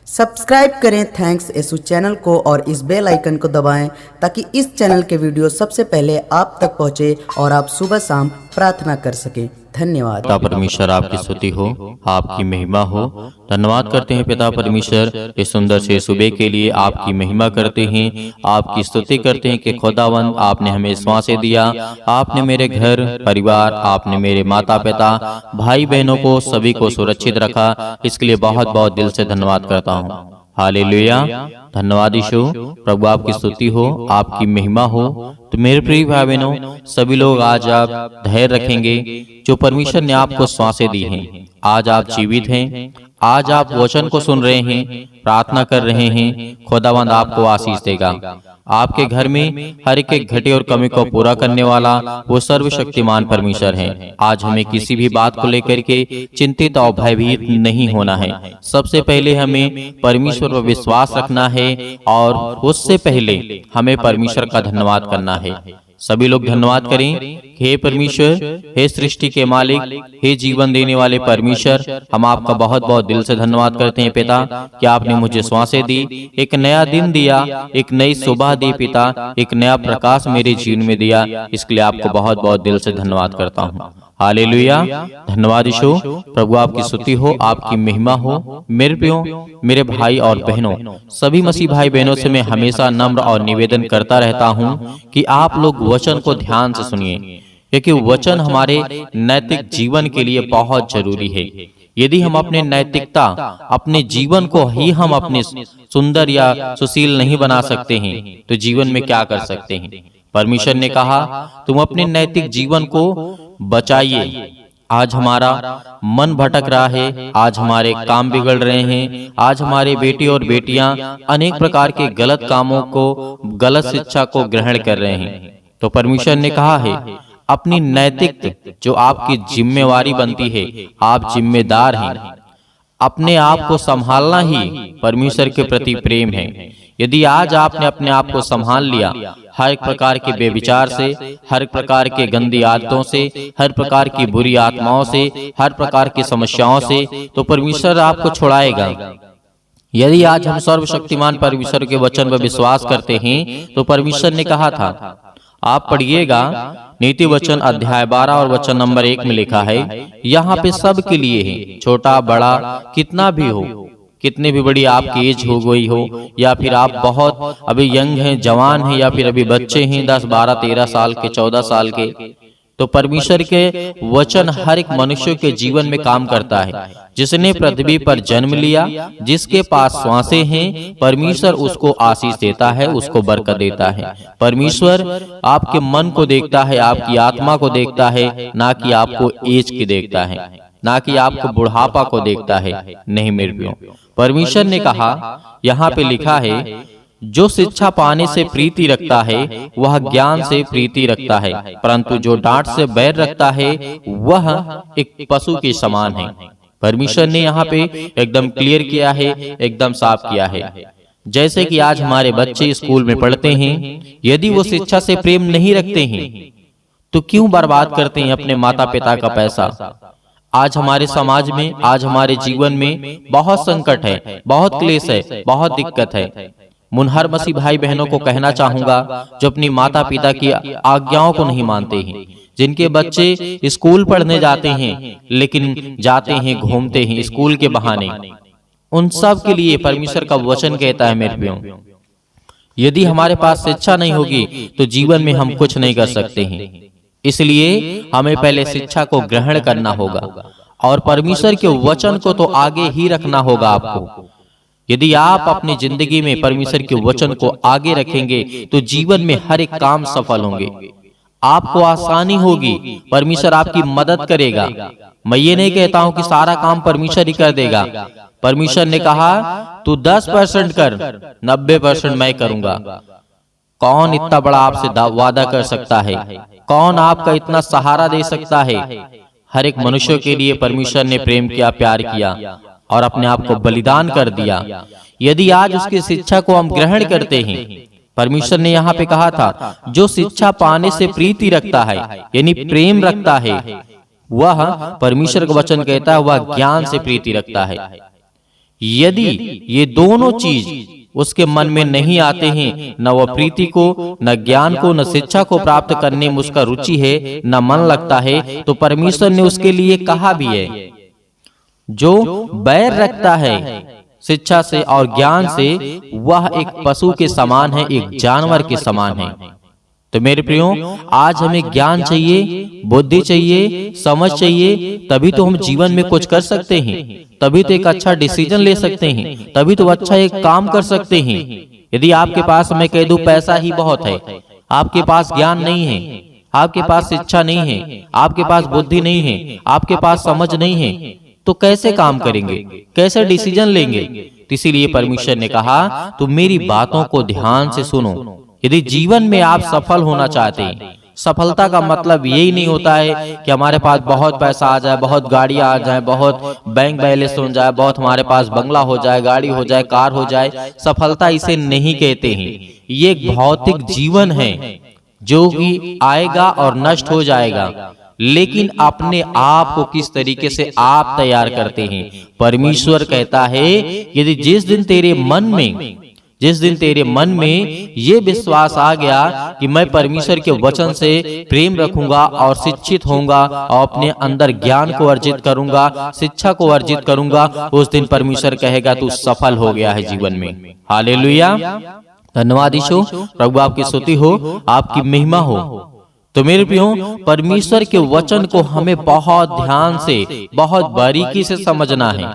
Subscribe करें thanks Yesu channel को और इस बेल आइकन को दबाएं ताकि इस चैनल के वीडियो सबसे पहले आप तक पहुंचे और आप सुबह शाम प्रार्थना कर सकें। धन्यवाद। पिता परमेश्वर आपकी स्तुति हो, आपकी महिमा हो। धन्यवाद करते हैं पिता परमेश्वर इस सुंदर से सुबह के लिए, आपकी महिमा करते हैं, आपकी स्तुति करते हैं कि खुदावंद आपने हमें सांसें दिया, आपने मेरे घर परिवार, आपने मेरे माता पिता भाई बहनों को सभी को सुरक्षित रखा। इसके लिए बहुत बहुत दिल से धन्यवाद करता हूँ। हालेलुया। धन्यवाद यीशु। प्रभु आपकी स्तुति हो, आपकी महिमा हो। तो मेरे प्रिय भाई बहनों, सभी लोग आज आप धैर्य रखेंगे जो परमेश्वर ने आपको सांसें दी हैं। आज आप जीवित हैं, आज आप वचन को सुन रहे हैं, प्रार्थना कर रहे हैं। खुदावंद आपको आशीष देगा। आपके घर में हर एक घटे और कमी को पूरा करने वाला वो सर्वशक्तिमान परमेश्वर है। आज हमें किसी भी बात को लेकर के चिंतित और भयभीत नहीं होना है। सबसे पहले हमें परमेश्वर पर विश्वास रखना है और उससे पहले हमें परमेश्वर का धन्यवाद करना है। सभी लोग धन्यवाद करें। हे परमेश्वर, हे सृष्टि के मालिक, हे जीवन देने वाले परमेश्वर, हम आपका बहुत बहुत दिल से धन्यवाद करते हैं पिता कि आपने मुझे सांसें दी, एक नया दिन दिया, एक नई सुबह दी पिता, एक नया प्रकाश मेरे जीवन में दिया। इसके लिए आपको बहुत बहुत दिल से धन्यवाद करता हूँ। हालेलुया। धन्यवाद यीशु। प्रभु आपकी स्तुति हो, आपकी महिमा हो। मेरे प्रियो, मेरे भाई और बहनों, सभी मसीह भाई बहनों से मैं हमेशा नम्र और निवेदन करता रहता हूँ कि आप लोग वचन को ध्यान से सुनिए, क्योंकि वचन हमारे नैतिक जीवन के लिए बहुत जरूरी है। यदि हम अपने नैतिकता, अपने जीवन को ही हम अपने सुंदर या सुशील नहीं बना सकते हैं तो जीवन में क्या कर सकते हैं। परमेश्वर ने कहा तुम अपने नैतिक जीवन को बचाइए। आज हमारा मन भटक रहा है, आज हमारे काम बिगड़ रहे हैं, आज हमारे बेटे और बेटियां अनेक प्रकार के गलत कामों को, गलत शिक्षा को ग्रहण कर रहे हैं। तो परमेश्वर ने कहा है अपनी नैतिक जो आपकी जिम्मेवारी बनती है, आप जिम्मेदार हैं। अपने आप को संभालना ही परमेश्वर के प्रति प्रेम है। यदि आज आपने अपने आप को संभाल लिया, हर एक प्रकार के बेविचार से, हर एक प्रकार के गंदी आदतों से, हर प्रकार की बुरी आत्माओं से, हर प्रकार की समस्याओं से, तो परमेश्वर आपको छुड़ाएगा। यदि आज हम सर्वशक्तिमान परमेश्वर के वचन पर विश्वास करते हैं तो परमेश्वर ने कहा था, आप पढ़िएगा नीति वचन अध्याय 12 और वचन नंबर 1 में लिखा है, यहाँ पे सब के लिए है, छोटा बड़ा कितना भी हो, कितनी भी बड़ी आपकी एज हो गई हो, या फिर आप बहुत अभी यंग हैं, जवान हैं, या फिर अभी बच्चे हैं 10, 12, 13 साल के, 14 साल के, तो परमेश्वर के वचन हर एक मनुष्य के जीवन में काम करता है। जिसने पृथ्वी पर जन्म लिया, जिसके पास श्वासें हैं, परमेश्वर उसको आशीष देता है, उसको बरकत देता है। परमेश्वर आपके मन को देखता है, आपकी आत्मा को देखता है, ना कि आपको एज की देखता है, ना कि आपको बुढ़ापा को देखता है। नहीं मेरे प्रियो, परमेश्वर ने कहा, यहाँ पे लिखा है जो शिक्षा पाने से प्रीति रखता है वह ज्ञान से प्रीति रखता है, परंतु जो डांट से बैर रखता है वह एक पशु के समान है। परमेश्वर ने यहाँ पे एकदम क्लियर किया है, एकदम साफ किया है। जैसे कि आज हमारे बच्चे स्कूल में पढ़ते हैं, यदि वो शिक्षा से प्रेम नहीं रखते हैं तो क्यों बर्बाद करते हैं अपने माता पिता का पैसा। आज हमारे समाज में, आज हमारे जीवन में बहुत संकट है, बहुत क्लेश है, बहुत दिक्कत है। मुनहर मसीह भाई बहनों को कहना चाहूंगा जो अपनी माता पिता की आज्ञाओं को नहीं मानते हैं, जिनके बच्चे स्कूल पढ़ने जाते हैं लेकिन जाते हैं घूमते हैं स्कूल के बहाने, उन सब के लिए परमेश्वर का वचन कहता है मेरे प्रियो, यदि हमारे पास शिक्षा नहीं होगी तो जीवन में हम कुछ नहीं कर सकते हैं। इसलिए हमें पहले शिक्षा को ग्रहण करना होगा और परमेश्वर के वचन को तो आगे ही रखना होगा आपको। यदि आप अपनी जिंदगी में परमेश्वर के वचन को आगे रखेंगे तो जीवन में हर एक काम सफल होंगे, आपको आसानी होगी, परमेश्वर आपकी मदद करेगा। मैं ये नहीं कहता हूं कि सारा काम परमेश्वर ही कर देगा। परमेश्वर ने कहा तू 10% कर, 90% मैं करूंगा। कौन इतना बड़ा आपसे वादा कर सकता है? कौन आपका इतना सहारा दे सकता है? हर एक मनुष्य के लिए परमेश्वर ने प्रेम किया, प्यार किया और अपने आप को बलिदान कर दिया। यदि आज उसकी शिक्षा को हम ग्रहण करते हैं, परमेश्वर ने यहाँ पे कहा था जो शिक्षा पाने से प्रीति रखता है, यानी प्रेम रखता है, वह परमेश्वर का वचन कहता है वह ज्ञान से प्रीति रखता है। यदि ये दोनों चीज उसके मन में नहीं आते हैं, न वह प्रीति को, न ज्ञान को, न शिक्षा को प्राप्त करने में उसका रुचि है, न मन लगता है, तो परमेश्वर ने उसके लिए कहा भी है, जो बैर रखता है शिक्षा से और ज्ञान से, वह एक पशु के समान है, एक जानवर के समान है। तो मेरे प्रियो, आज हमें ज्ञान चाहिए, बुद्धि चाहिए, समझ चाहिए, तभी तो हम जीवन में कुछ कर सकते हैं, तभी तो एक अच्छा डिसीजन ले सकते हैं, तभी तो अच्छा एक काम कर सकते हैं। यदि आपके पास, मैं कह दूं, पैसा ही बहुत है, आपके पास ज्ञान नहीं है, आपके पास शिक्षा नहीं है, आपके पास बुद्धि नहीं है, आपके पास समझ नहीं है, तो कैसे काम करेंगे, कैसे डिसीजन लेंगे? तो इसीलिए परमेश्वर ने कहा, तो मेरी बातों को ध्यान से सुनो। यदि जीवन में आप सफल होना चाहते हैं, सफलता का मतलब यही नहीं होता है कि हमारे पास बहुत पैसा आ जाए, बहुत गाड़ियां आ जाए, बहुत बैंक बैलेंस हो जाए, बहुत हमारे पास बंगला हो जाए, गाड़ी हो जाए, कार हो जाए। सफलता इसे नहीं कहते हैं। ये एक भौतिक जीवन है जो कि आएगा और नष्ट हो जाएगा, लेकिन अपने आप को किस तरीके से आप तैयार करते हैं। परमेश्वर कहता है, यदि जिस दिन तेरे मन में ये विश्वास आ गया कि मैं परमेश्वर के वचन से प्रेम रखूंगा और शिक्षित होऊंगा और अपने अंदर ज्ञान को अर्जित करूंगा, शिक्षा को अर्जित करूंगा, उस दिन परमेश्वर कहेगा तू सफल हो गया है जीवन में। हालेलुया, धन्यवाद यीशु। प्रभु आपकी स्तुति हो, आपकी महिमा हो। तो मेरे प्रियो, परमेश्वर के वचन को हमें बहुत ध्यान से, बहुत बारीकी से समझना है।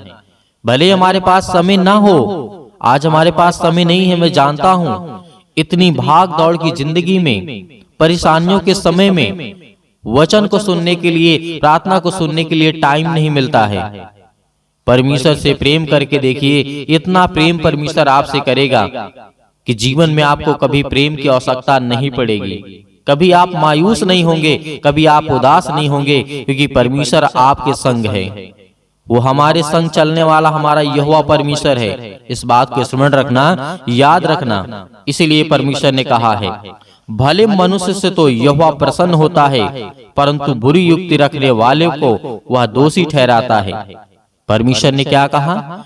भले हमारे पास समय ना हो, आज हमारे पास समय नहीं है, मैं जानता हूं, इतनी भाग दौड़ की जिंदगी में, परेशानियों के समय में वचन को सुनने के लिए, प्रार्थना को सुनने के लिए टाइम नहीं मिलता है। परमेश्वर से प्रेम करके देखिए, इतना प्रेम परमेश्वर आपसे करेगा कि जीवन में आपको कभी प्रेम की आवश्यकता नहीं पड़ेगी, कभी आप मायूस नहीं होंगे, कभी आप उदास नहीं होंगे, क्योंकि परमेश्वर आपके संग है। वो हमारे संग चलने वाला हमारा यहोवा परमेश्वर है। इस बात को स्मरण रखना, याद रखना। इसीलिए परमेश्वर ने कहा है, भले मनुष्य से तो यहोवा प्रसन्न होता है, परंतु बुरी युक्ति रखने वाले को वह दोषी ठहराता है। परमेश्वर ने क्या कहा?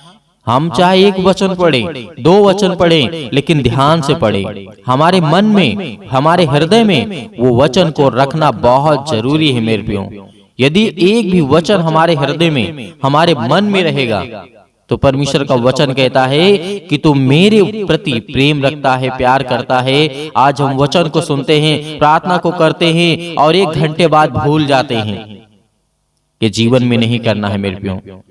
हम चाहे एक वचन पढ़े, 2 वचन पढ़े, लेकिन ध्यान से पढ़े। हमारे मन में, हमारे हृदय में वो वचन को रखना बहुत जरूरी है मेरे प्रियो। यदि एक भी वचन हमारे हृदय में, हमारे मन में रहेगा, तो परमेश्वर का वचन कहता है कि तू मेरे प्रति प्रेम रखता है, प्यार करता है। आज हम वचन को सुनते हैं, प्रार्थना को करते हैं और 1 घंटे बाद भूल जाते हैं। ये जीवन में नहीं करना है मेरे प्रियो।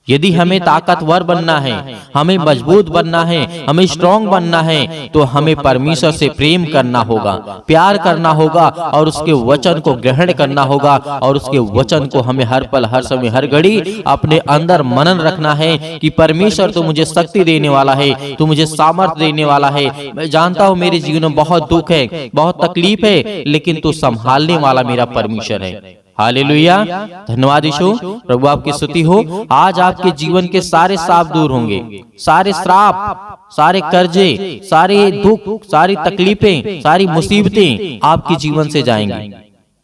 यदि हमें ताकतवर बनना है, हमें मजबूत बनना है, हमें स्ट्रांग बनना है, तो हमें परमेश्वर से प्रेम करना होगा, प्यार करना होगा और उसके वचन को ग्रहण करना होगा। और उसके वचन को हमें हर पल, हर समय, हर घड़ी अपने अंदर मनन रखना है कि परमेश्वर तो मुझे शक्ति देने वाला है, तो मुझे सामर्थ्य देने वाला है। मैं जानता हूँ मेरे जीवन में बहुत दुख है, बहुत तकलीफ है, लेकिन तू संभालने वाला मेरा परमेश्वर है। हालेलुया, धन्यवाद यीशु। प्रभु आपकी स्तुति हो। आज आपके जीवन के सारे श्राप दूर होंगे, सारे श्राप, सारे कर्जे, सारे दुख, सारी तकलीफें, सारी मुसीबतें आपके जीवन से जाएंगी।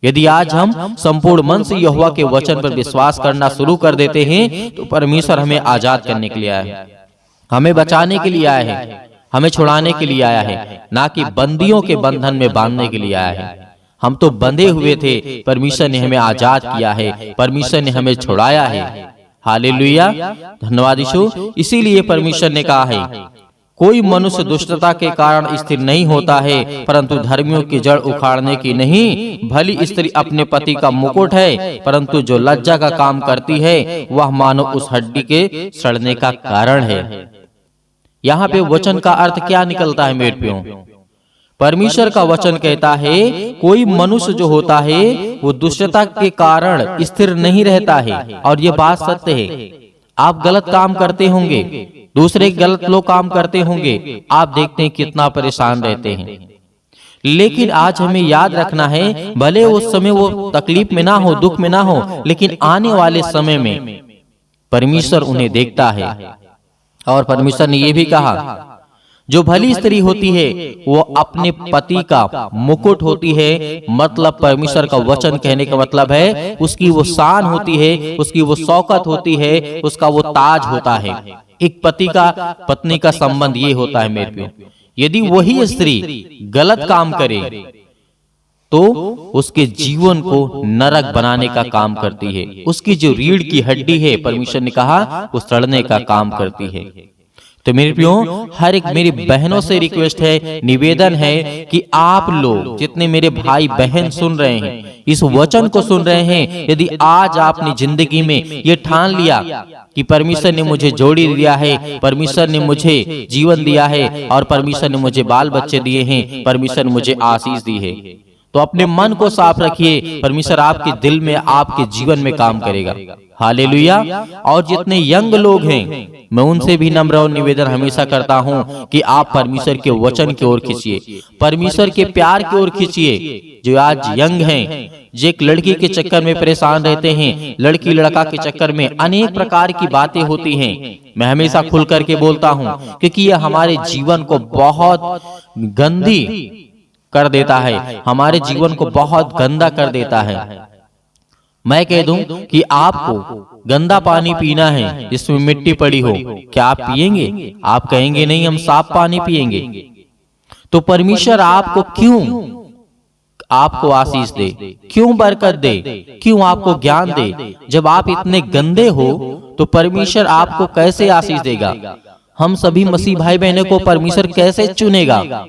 यदि आज हम संपूर्ण मन से यहोवा के वचन पर विश्वास करना शुरू कर देते हैं, तो परमेश्वर हमें आजाद करने के लिए आया है, हमें बचाने के लिए आया है, हमें छुड़ाने के लिए आया है, ना कि बंदियों के बंधन में बांधने के लिए आया है। हम तो बंधे हुए थे, परमेश्वर ने हमें आजाद किया है, परमेश्वर ने हमें छुड़ाया है। हालेलुया, धन्यवाद यीशु। इसीलिए परमेश्वर ने कहा है, कोई मनुष्य दुष्टता के कारण स्थिर नहीं होता है, परंतु धर्मियों की जड़ उखाड़ने की नहीं। भली स्त्री अपने पति का मुकुट है, परंतु जो लज्जा का काम करती है, वह मानो उस हड्डी के सड़ने का कारण है। यहाँ पे वचन का अर्थ क्या निकलता है मेरे प्रियो? परमेश्वर का वचन कहता है, कोई मनुष्य जो होता है वो दुष्टता के कारण स्थिर नहीं रहता है। और ये बात सत्य है। आप गलत काम करते होंगे, दूसरे गलत लोग काम करते होंगे, आप देखते हैं कितना परेशान रहते हैं। लेकिन आज हमें याद रखना है, भले उस समय वो तकलीफ में ना हो, दुख में ना हो, लेकिन आने वाले समय में परमेश्वर उन्हें देखता है। और परमेश्वर ने ये भी कहा, जो भली स्त्री होती है वो अपने पति का मुकुट होती है, मतलब परमेश्वर का वचन कहने का मतलब है उसकी वो शान होती है, उसकी वो शौकत होती है, उसका वो ताज होता है। एक पति का पत्नी का संबंध ये होता है मेरे प्रियो। यदि वही स्त्री गलत काम करे तो उसके जीवन को नरक बनाने का काम करती है। उसकी जो रीढ़ की हड्डी है, परमेश्वर ने कहा, वो सड़ने का काम करती है। तो मेरे प्रियो, हर एक मेरी बहनों से रिक्वेस्ट है, निवेदन है कि आप लोग जितने मेरे भाई बहन सुन रहे हैं, इस वचन को सुन रहे हैं, यदि आज आपने जिंदगी में ये ठान लिया कि परमेश्वर ने मुझे जोड़ी दिया है, परमेश्वर ने मुझे जीवन दिया है और परमेश्वर ने मुझे बाल बच्चे दिए हैं, परमेश्वर ने मुझे आशीष दी है, तो अपने मन को साफ रखिए। परमेश्वर आपके दिल में, आपके जीवन में काम करेगा। हालेलुया। और जितने यंग लोग हैं, मैं उनसे भी नम्र और निवेदन हमेशा करता हूं कि आप परमेश्वर के वचन की ओर खींचिए, परमेश्वर के प्यार की ओर खींचिए। जो आज यंग हैं, जो एक लड़की के चक्कर में परेशान रहते हैं, लड़की लड़का के चक्कर में अनेक प्रकार की बातें होती हैं, मैं हमेशा खुल करके बोलता हूं, क्योंकि यह हमारे जीवन को बहुत गंदी कर देता है, हमारे जीवन को बहुत गंदा कर देता है। मैं कह दूं कि आपको गंदा पानी पीना है जिसमें मिट्टी पड़ी हो, क्या आप पिएंगे? आप कहेंगे नहीं, हम साफ पानी पिएंगे। तो परमेश्वर आपको क्यों आपको आशीष दे, क्यों बरकत दे, क्यों आपको ज्ञान दे? जब आप इतने गंदे हो तो परमेश्वर आपको कैसे आशीष देगा? हम सभी मसीह भाई बहनों को परमेश्वर कैसे चुनेगा?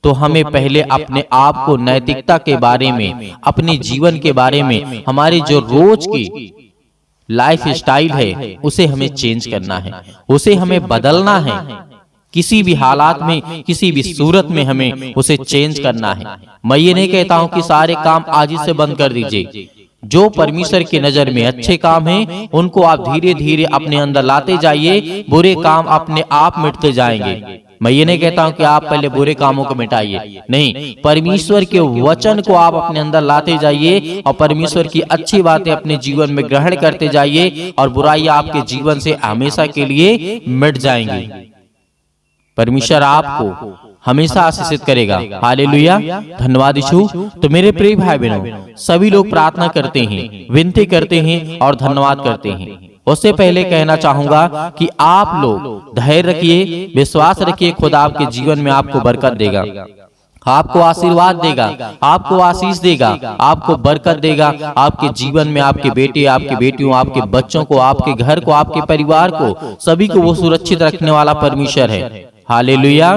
तो हमें पहले अपने आप को नैतिकता के बारे में, अपने जीवन के बारे में, हमारी जो रोज की लाइफ स्टाइल है उसे हमें चेंज करना है, उसे हमें बदलना है। किसी भी हालात में, किसी भी सूरत में हमें उसे चेंज करना है। मैं ये नहीं कहता हूं कि सारे काम आज ही से बंद कर दीजिए। जो परमेश्वर की नजर में अच्छे काम हैं, उनको आप धीरे धीरे अपने अंदर लाते जाइए, बुरे काम अपने आप मिटते जाएंगे। मैं ये नहीं कहता हूं कि आप पहले बुरे कामों को मिटाइए, नहीं, परमेश्वर के वचन को आप अपने अंदर लाते जाइए और परमेश्वर की अच्छी बातें अपने जीवन में ग्रहण करते जाइए और बुराइयां आपके जीवन से हमेशा के लिए मिट जाएंगी। परमेश्वर आपको हमेशा आशीषित करेगा। हालेलुया, धन्यवाद यीशु। तो मेरे प्रिय भाई बहनों, सभी लोग प्रार्थना करते हैं, विनती करते हैं और धन्यवाद करते हैं। उससे पहले कहना चाहूंगा कि आप लोग धैर्य रखिए, विश्वास रखिए, खुदा आपके जीवन में आपको बरकत देगा, आपको आशीर्वाद देगा, आपको आशीष देगा, आपको बरकत देगा। आपके जीवन में आपके बेटे, आपकी बेटियों, आपके बच्चों को, आपके घर को, आपके परिवार को, सभी को वो सुरक्षित रखने वाला परमेश्वर है। हालेलुया,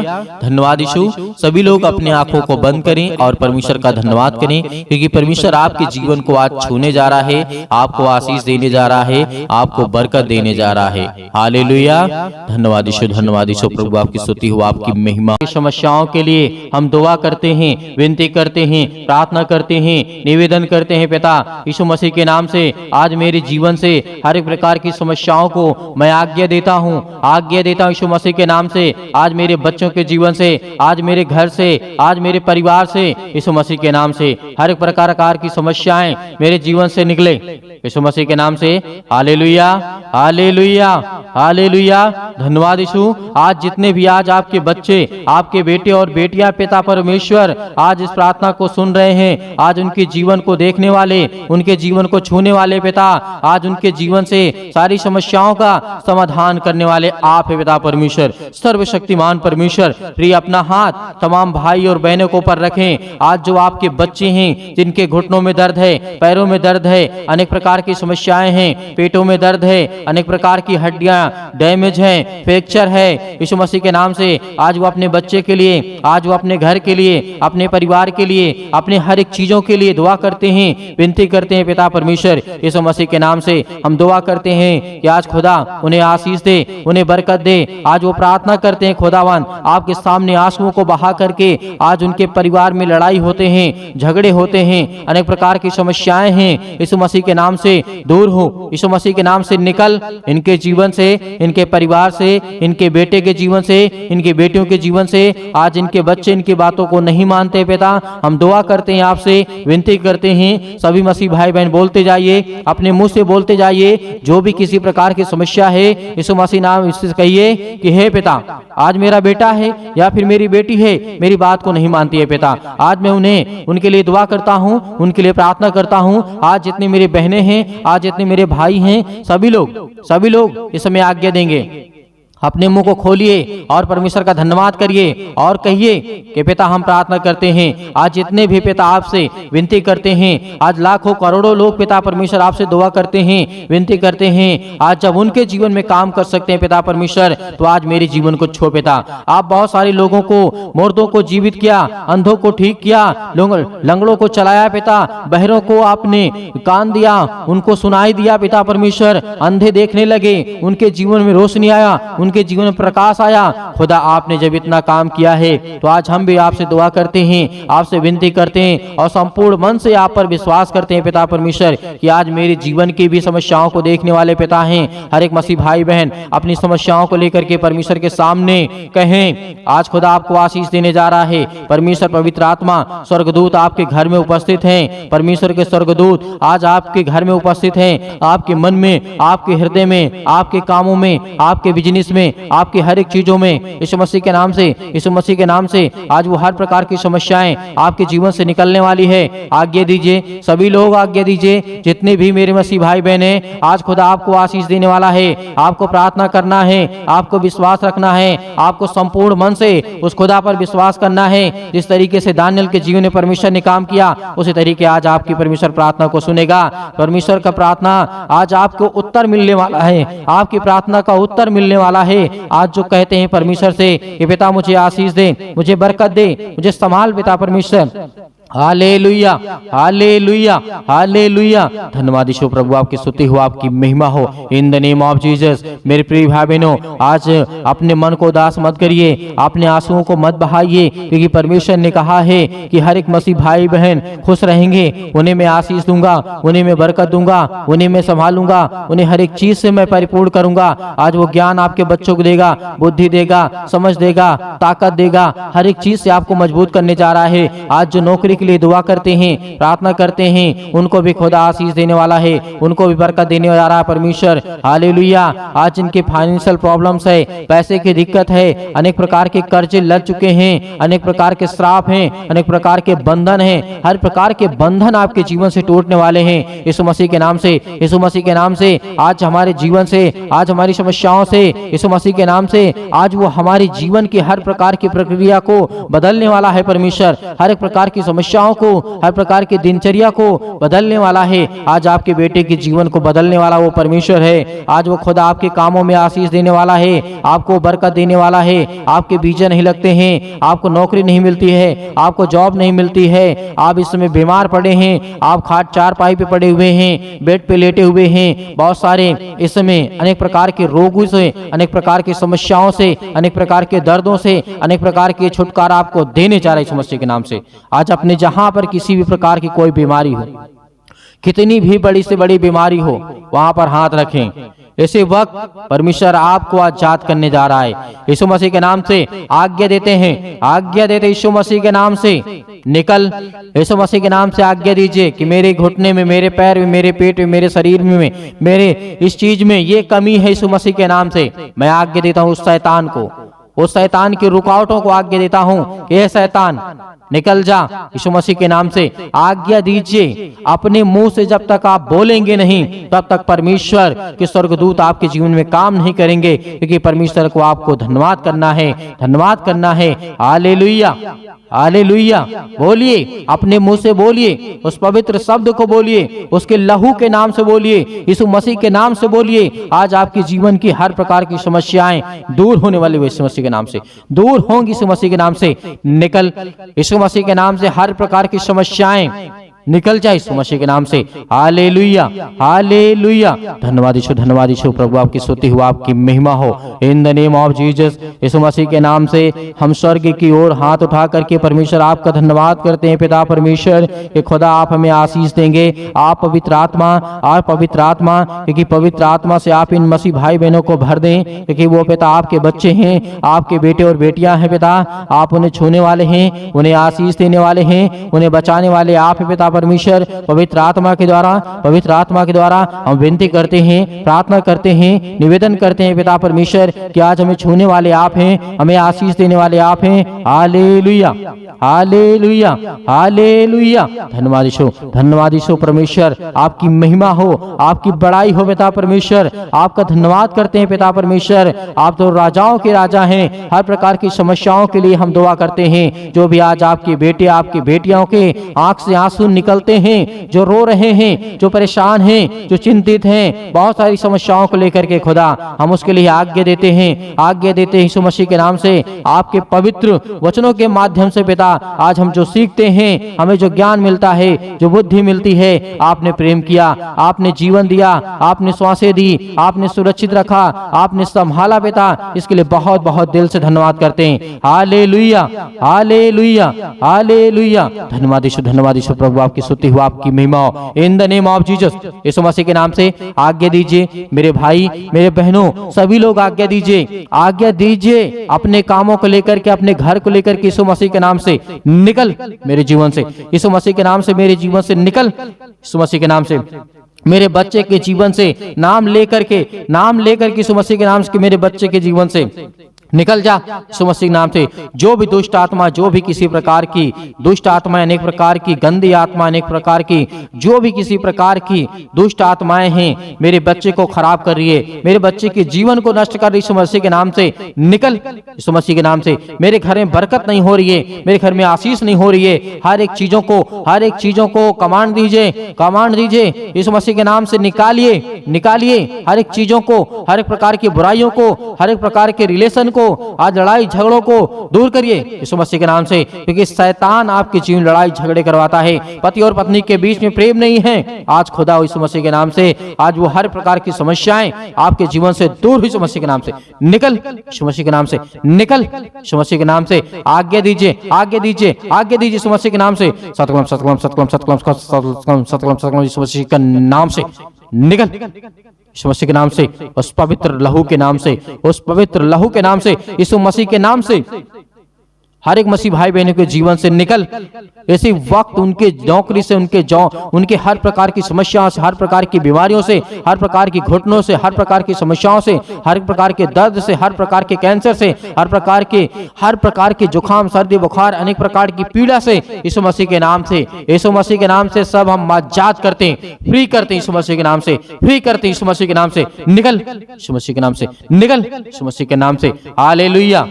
धन्यवाद यीशु। सभी लोग अपने आंखों को बंद करें और परमेश्वर का धन्यवाद करें, क्योंकि परमेश्वर आपके जीवन को आज छूने जा रहा है, आपको आशीष देने जा रहा है, आपको बरकत देने जा रहा है। हालेलुया, धन्यवाद यीशु, धन्यवाद यीशु। प्रभु आपकी स्तुति हो, आपकी महिमा। समस्याओं के लिए हम दुआ करते हैं, विनती करते हैं, प्रार्थना करते हैं, निवेदन करते हैं। पिता यीशु मसीह के नाम से आज मेरे जीवन से हर एक प्रकार की समस्याओं को मैं आज्ञा देता हूँ, आज्ञा देता हूँ यीशु मसीह के नाम से। आज मेरे बच्चों के जीवन से, आज मेरे घर से, आज मेरे परिवार से, यीशु मसीह के नाम से हर एक प्रकार की समस्याएं मेरे जीवन से निकले यीशु मसीह के नाम से। हालेलुया, हालेलुया, हालेलुया, धन्यवाद यीशु। आज जितने भी आज आपके बच्चे, आपके बेटे और बेटियां पिता परमेश्वर आज इस प्रार्थना को सुन रहे हैं, आज उनके जीवन को देखने वाले, उनके जीवन को छूने वाले पिता, आज उनके जीवन से सारी समस्याओं का समाधान करने वाले आप है पिता परमेश्वर, सर्वशक्तिमान परमेश्वर। प्रिय अपना हाथ तमाम भाई और बहनों को पर रखें। आज जो आपके बच्चे हैं जिनके घुटनों में दर्द है, पैरों में दर्द है, अनेक प्रकार की समस्याएं हैं, पेटों में दर्द है, अनेक प्रकार की हड्डियां डैमेज हैं, फ्रैक्चर है, यीशु मसीह के नाम से आज वो अपने बच्चे के लिए, आज वो अपने घर के लिए, अपने परिवार के लिए, अपने हर एक चीजों के लिए दुआ करते हैं, विनती करते हैं। पिता परमेश्वर यीशु मसीह के नाम से हम दुआ करते हैं कि आज खुदा उन्हें आशीष दे, उन्हें बरकत दे। आज वो प्रार्थना करते हैं, खुदावन आपके सामने आंसुओं को बहा करके आज उनके परिवार में लड़ाई होते हैं, झगड़े होते हैं, अनेक प्रकार की समस्याएं हैं, यीशु मसीह के नाम से दूर हो, यीशु मसीह के नाम से निकल, इनके जीवन से, इनके परिवार से, इनके बेटे के जीवन से, इनके बेटियों के जीवन से। आज इनके बच्चे इनकी बातों को नहीं मानते पिता, हम दुआ करते हैं, आपसे विनती करते हैं, सभी मसीह भाई बहन बोलते जाइए, अपने मुंह से बोलते जाइए, जो भी किसी प्रकार की समस्या है यीशु मसीह नाम इससे कहिए कि हे पिता, आज मेरा बेटा है या फिर मेरी बेटी है, मेरी बात को नहीं मानती है पिता, आज मैं उन्हें उनके लिए दुआ करता हूँ, उनके लिए प्रार्थना करता हूँ। आज जितने मेरे बहनें हैं, आज जितने मेरे भाई हैं, सभी लोग इस समय आज्ञा देंगे। अपने मुंह को खोलिए और परमेश्वर का धन्यवाद करिए और कहिए कि पिता हम प्रार्थना करते हैं। आज जितने भी पिता आपसे विनती करते हैं, आज लाखों करोड़ों लोग पिता परमेश्वर आपसे दुआ करते हैं, विनती करते हैं। आज जब उनके जीवन में काम कर सकते हैं पिता परमेश्वर, तो आज मेरे जीवन को छो पिता। आप बहुत सारे लोगों को, मुर्दों को जीवित किया, अंधों को ठीक किया, लंगड़ों को चलाया पिता, बहरों को आपने कान दिया, उनको सुनाई दिया पिता परमेश्वर, अंधे देखने लगे, उनके जीवन में रोशनी आया, उनके जीवन में प्रकाश आया। खुदा आपने जब इतना काम किया है, तो आज हम भी आपसे दुआ करते हैं, आपसे विनती करते हैं और संपूर्ण मन से आप पर विश्वास करते हैं पिता परमेश्वर कि आज मेरे जीवन की भी समस्याओं को देखने वाले पिता हैं। हर एक मसीह भाई बहन अपनी समस्याओं को लेकर के परमेश्वर के सामने कहें। आज खुदा आपको आशीष देने जा रहा है। परमेश्वर पवित्र आत्मा स्वर्गदूत आपके घर में उपस्थित हैं। परमेश्वर के स्वर्गदूत आज आपके घर में उपस्थित हैं, आपके मन में, आपके हृदय में, आपके कामों में, आपके बिजनेस में, आपकी हर एक चीजों में, यीशु मसीह के नाम से, यीशु मसीह के नाम से आज वो हर प्रकार की समस्याएं आपके जीवन से निकलने वाली है। आज्ञा दीजिए, सभी लोग आज्ञा दीजिए, जितने भी मेरे मसीह भाई बहन हैं, आज खुदा आपको आशीष देने वाला है। आपको प्रार्थना करना है, आपको विश्वास रखना है, आपको संपूर्ण मन से उस खुदा पर विश्वास करना है। जिस तरीके से दानियल के जीवन में परमेश्वर ने काम किया, उसी तरीके आज आपकी परमेश्वर प्रार्थना को सुनेगा। परमेश्वर का प्रार्थना आज आपको उत्तर मिलने वाला है, आपकी प्रार्थना का उत्तर मिलने वाला है। आज जो कहते हैं परमेश्वर से कि पिता मुझे आशीष दे, मुझे बरकत दे, मुझे संभाल पिता परमेश्वर। Hallelujah, hallelujah, hallelujah. धन्यवाद यीशु प्रभु, आपकी स्तुति हो, आपकी महिमा हो, in the name of Jesus. मेरे प्रिय भाई बहनों, आज अपने मन को उदास मत करिए, अपने आंसुओं को मत बहाइए, क्योंकि परमेश्वर ने कहा है कि हर एक मसीह भाई बहन खुश रहेंगे, उन्हें मैं आशीष दूंगा, उन्हें मैं बरकत दूंगा, उन्हें मैं संभालूंगा, उन्हें हर एक चीज से मैं परिपूर्ण करूंगा। आज वो ज्ञान आपके बच्चों को देगा, बुद्धि देगा, समझ देगा, ताकत देगा, हर एक चीज से आपको मजबूत करने जा रहा है। आज जो नौकरी के लिए दुआ करते हैं, प्रार्थना करते हैं, उनको भी खुदा आशीष देने वाला है, उनको भी बरकत देने जा रहा है परमेश्वर। हालेलुया। आज जिनके फाइनेंशियल प्रॉब्लम्स है, पैसे की दिक्कत है, अनेक प्रकार के कर्जे लग चुके हैं, अनेक प्रकार के श्राप हैं, अनेक प्रकार के बंधन हैं, हर प्रकार के बंधन आपके जीवन से टूटने वाले हैं यीशु मसीह के नाम से। यीशु मसीह के नाम से आज हमारे जीवन से, आज हमारी समस्याओं से, यीशु मसीह के नाम से आज वो हमारे जीवन की हर प्रकार की प्रक्रिया को बदलने वाला है परमेश्वर। हर एक प्रकार की समस्याओं को, हर प्रकार की दिनचर्या को बदलने वाला है। आज आपके बेटे के जीवन को बदलने वाला वो परमेश्वर है। आज वो खुदा आपके कामों में आशीष देने वाला है, आपको बरकत देने वाला है। आपके वीजा नहीं लगते हैं, आपको नौकरी नहीं मिलती है, आपको जॉब नहीं मिलती है, आप इस समय बीमार पड़े हैं, आप खाट चारपाई पे पड़े हुए हैं, बेड पे लेटे हुए हैं, बहुत सारे इस समय अनेक प्रकार के रोगों से, अनेक प्रकार की समस्याओं से, अनेक प्रकार के दर्दों से, अनेक प्रकार के छुटकारा आपको देने जा रहा है समस्या के नाम से। आज अपने जहां पर किसी भी प्रकार की कोई बीमारी हो, कितनी भी बड़ी से बड़ी बीमारी हो, वहां पर हाथ रखें। ऐसे वक्त परमेश्वर आपको आजाद करने जा रहा है। यीशु मसीह के नाम से आज्ञा देते हैं, आज्ञा देते यीशु मसीह के नाम से निकल। यीशु मसीह के नाम से आज्ञा दीजिए कि मेरे घुटने में, मेरे पैर में, मेरे पेट में, मेरे शरीर में, मेरे इस चीज में ये कमी है, यीशु मसीह के नाम से मैं आज्ञा देता हूँ उस शैतान को, उस शैतान की रुकावटों को आज्ञा देता हूं कि ये शैतान निकल जा। यीशु मसीह के नाम से आज्ञा दीजिए। अपने मुंह से जब तक आप बोलेंगे नहीं, तब तक परमेश्वर के स्वर्गदूत आपके जीवन में काम नहीं करेंगे, क्योंकि परमेश्वर को आपको धन्यवाद करना है, धन्यवाद करना है। Hallelujah, hallelujah. बोलिए, अपने मुंह से बोलिए, उस पवित्र शब्द को बोलिए, उसके लहू के नाम से बोलिए, यीशु मसीह के नाम से बोलिए। आज आपके जीवन की हर प्रकार की समस्याएं दूर होने वाली यीशु मसीह के नाम से दूर होंगी, यीशु मसीह के नाम से निकल। यीशु मसीह के नाम से हर प्रकार की समस्याएं निकल जाए यीशु मसीह के नाम से। Hallelujah, hallelujah. धन्यवाद यीशु, धन्यवाद यीशु। प्रभु आपकी स्तुति हो, आपकी महिमा हो। In the name of Jesus, Yeshu Masih के नाम से हम स्वर्ग की ओर हाथ उठा करके परमेश्वर आपका धन्यवाद करते हैं। पिता परमेश्वर कि खुदा आप हमें आशीष देंगे। आप पवित्र आत्मा, आप पवित्र आत्मा, क्योंकि पवित्र आत्मा से आप इन मसीह भाई बहनों को भर दें, क्योंकि वो पिता आपके बच्चे हैं, आपके बेटे और बेटियां हैं। पिता आप उन्हें छूने वाले हैं, उन्हें आशीष देने वाले हैं, उन्हें बचाने वाले आप हैं। पिता परमेश्वर पवित्र आत्मा के द्वारा, पवित्र आत्मा के द्वारा हम विनती करते हैं, प्रार्थना करते हैं, निवेदन करते हैं पिता परमेश्वर कि आज हमें छूने वाले आप हैं, हमें आशीष देने वाले आप हैं। Hallelujah, hallelujah, hallelujah. धन्यवाद यीशु, धन्यवाद यीशु। परमेश्वर आपकी महिमा हो, आपकी बड़ाई हो पिता परमेश्वर। आपका धन्यवाद करते हैं पिता परमेश्वर। आप तो राजाओं के राजा हैं। हर प्रकार की समस्याओं के लिए हम दुआ करते हैं। जो भी आज आपके बेटे, आपकी बेटियों के आंख से आंसू निकलते हैं, जो रो रहे हैं, जो परेशान हैं, जो चिंतित हैं, बहुत सारी समस्याओं को लेकर के खुदा हम उसके लिए आज्ञा देते हैं, आज्ञा देते हैं यीशु मसीह के नाम से। आपके पवित्र वचनों के माध्यम से पिता आज हम जो सीखते हैं, हमें जो ज्ञान मिलता है, जो बुद्धि मिलती है, आपने प्रेम किया, आपने जीवन दिया, आपने श्वासें दी, आपने सुरक्षित रखा, आपने संभाला पिता, इसके लिए बहुत बहुत दिल से धन्यवाद करते हैं। Hallelujah, hallelujah, hallelujah. धन्यवाद यीशु, धन्यवाद यीशु। प्रभु आपकी स्तुति हो, आपकी महिमा हो। In the name of Jesus, Yeshu Masih के नाम से आज्ञा दीजिए मेरे भाई, मेरे बहनों, सभी लोग आज्ञा दीजिए, आज्ञा दीजिए अपने कामों को लेकर के, अपने घर को लेकर के। यीशु मसीह के नाम से निकल मेरे जीवन से, यीशु मसीह के नाम से मेरे जीवन से निकल, यीशु मसीह के नाम से मेरे बच्चे के जीवन से, नाम लेकर के, नाम लेकर के यीशु मसीह के नाम से मेरे बच्चे के जीवन से निकल जा यीशु मसीह के नाम से। जो भी दुष्ट आत्मा, जो भी किसी प्रकार की दुष्ट आत्मा, अनेक प्रकार की गंदी आत्मा, अनेक प्रकार की जो भी किसी प्रकार की दुष्ट आत्माएं हैं, मेरे बच्चे को खराब कर रही है, मेरे बच्चे के जीवन को नष्ट कर रही, यीशु मसीह के नाम से निकल, यीशु मसीह के नाम से। मेरे घर में बरकत नहीं हो रही है, मेरे घर में आशीष नहीं हो रही है, हर एक चीजों को, हर एक चीजों को कमांड दीजिए, कमांड दीजिए यीशु मसीह के नाम से। निकालिए, निकालिए हर एक चीजों को, हर एक प्रकार की बुराइयों को, हर एक प्रकार के रिलेशन को, आज लड़ाई झगड़ों को दूर करिए यीशु मसीह के नाम से, क्योंकि शैतान आपके जीवन लड़ाई झगड़े करवाता है। पति और पत्नी के बीच में प्रेम नहीं है, आज खुदा यीशु मसीह के नाम से आज वो हर प्रकार की समस्याएं आपके जीवन से दूर, यीशु मसीह के नाम से निकल, यीशु मसीह के नाम से निकल, यीशु मसीह के नाम से आज्ञा दीजिए, आज्ञा दीजिए, आज्ञा दीजिए यीशु मसीह के नाम से। सतकलम सतकलम सतकलम सतकलम सतकलम सतकलम सतकलम यीशु मसीह के नाम से निकल, यीशु मसीह के नाम से, उस पवित्र लहू के नाम से, उस पवित्र लहू के नाम से, यीशु मसीह के नाम से हर एक मसीह भाई बहनों के जीवन से निकल। ऐसे वक्त उनके नौकरी से, उनके हर प्रकार की समस्याओं से, हर प्रकार की बीमारियों से, हर प्रकार की घुटनों से, हर प्रकार की समस्याओं से, हर प्रकार के दर्द से, हर प्रकार के कैंसर से, हर प्रकार के जुकाम, सर्दी, बुखार, अनेक प्रकार की पीड़ा से यीशु मसीह के नाम से, यीशु मसीह के नाम से सब हम आजाद करते हैं, फ्री करते हैं यीशु मसीह के नाम से, फ्री करते हैं यीशु मसीह के नाम से। निकल यीशु मसीह के नाम से, निकल यीशु मसीह के नाम से। Hallelujah,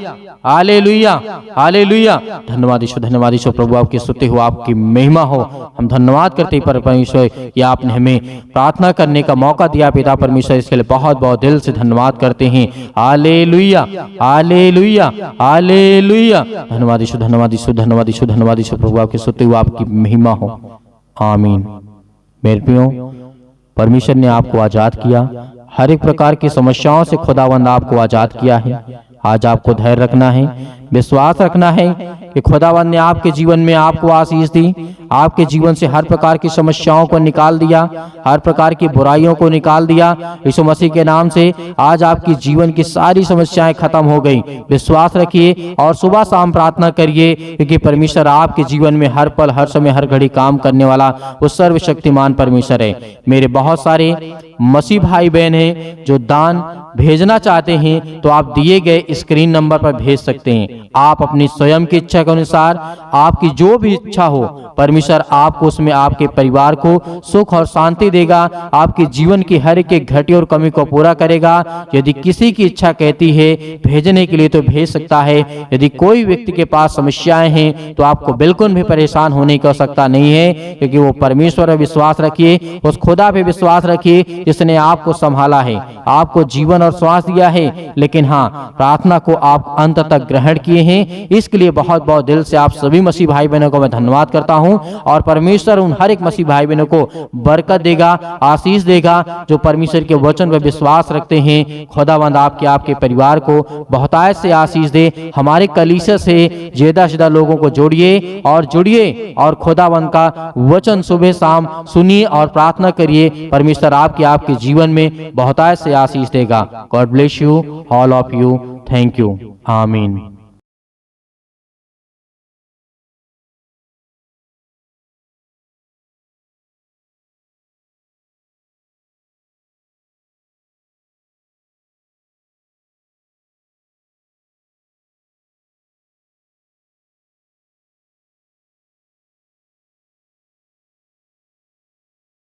hallelujah, hallelujah. धन्यवाद यीशु, धन्यवाद यीशु। प्रभु आपकी स्तुति हो, आपकी महिमा हो। हम धन्यवाद करते हैं परमेश्वर कि आपने हमें प्रार्थना करने का मौका दिया पिता परमेश्वर, इसके लिए बहुत बहुत दिल से धन्यवाद करते हैं। Hallelujah, hallelujah, hallelujah. धन्यवाद यीशु, धन्यवाद यीशु, धन्यवाद यीशु, धन्यवाद यीशु। प्रभु आपकी स्तुति हो, आपकी महिमा हो। आमीन। मेरे प्रियो, परमेश्वर ने आपको आजाद किया, हर एक प्रकार की समस्याओं से खुदावंद आपको आजाद किया है। आज आपको धैर्य रखना है, विश्वास रखना है कि खुदावंद ने आपके जीवन में आपको आशीष दी, आपके जीवन से हर प्रकार की समस्याओं को निकाल दिया, हर प्रकार की बुराइयों को निकाल दिया यीशु मसीह के नाम से। आज आपकी जीवन की सारी समस्याएं खत्म हो गई। विश्वास रखिए और सुबह शाम प्रार्थना करिए, क्योंकि परमेश्वर आपके जीवन में हर पल, हर समय, हर घड़ी काम करने वाला वो सर्वशक्तिमान परमेश्वर है। मेरे बहुत सारे मसीह भाई बहन हैं जो दान भेजना चाहते हैं, तो आप दिए गए स्क्रीन नंबर पर भेज सकते हैं। आप अपनी स्वयं की इच्छा के अनुसार, आपकी जो भी इच्छा हो, परमेश्वर आपको उसमें आपके परिवार को सुख और शांति देगा, आपके जीवन की हर एक घटी और कमी को पूरा करेगा। यदि किसी की इच्छा कहती है भेजने के लिए तो भेज सकता है। यदि कोई व्यक्ति के पास समस्याएं हैं तो आपको बिल्कुल भी परेशान होने की आवश्यकता नहीं है, क्योंकि वो परमेश्वर पर विश्वास रखिए, उस खुदा पे विश्वास रखिए किसने आपको संभाला है, आपको जीवन और श्वास दिया है, लेकिन हाँ, प्रार्थना को आप अंत तक ग्रहण किए हैं। इसके लिए बहुत बहुत दिल से आप सभी मसीह भाई बहनों को मैं धन्यवाद करता हूं। और परमेश्वर उन हर एक मसीह भाई बहनों को बरकत देगा, आशीष देगा, जो परमेश्वर के वचन पर विश्वास रखते हैं। खुदावंद आपके परिवार को बहुतायत से आशीष दे। हमारे कलीसिया से ज्यादा से ज्यादा लोगों को जोड़िए और खुदावंद का वचन सुबह शाम सुनिए और प्रार्थना करिए। परमेश्वर आपके जीवन में बहुतायत से आशीष देगा। God bless you all of you. Thank you. आमीन।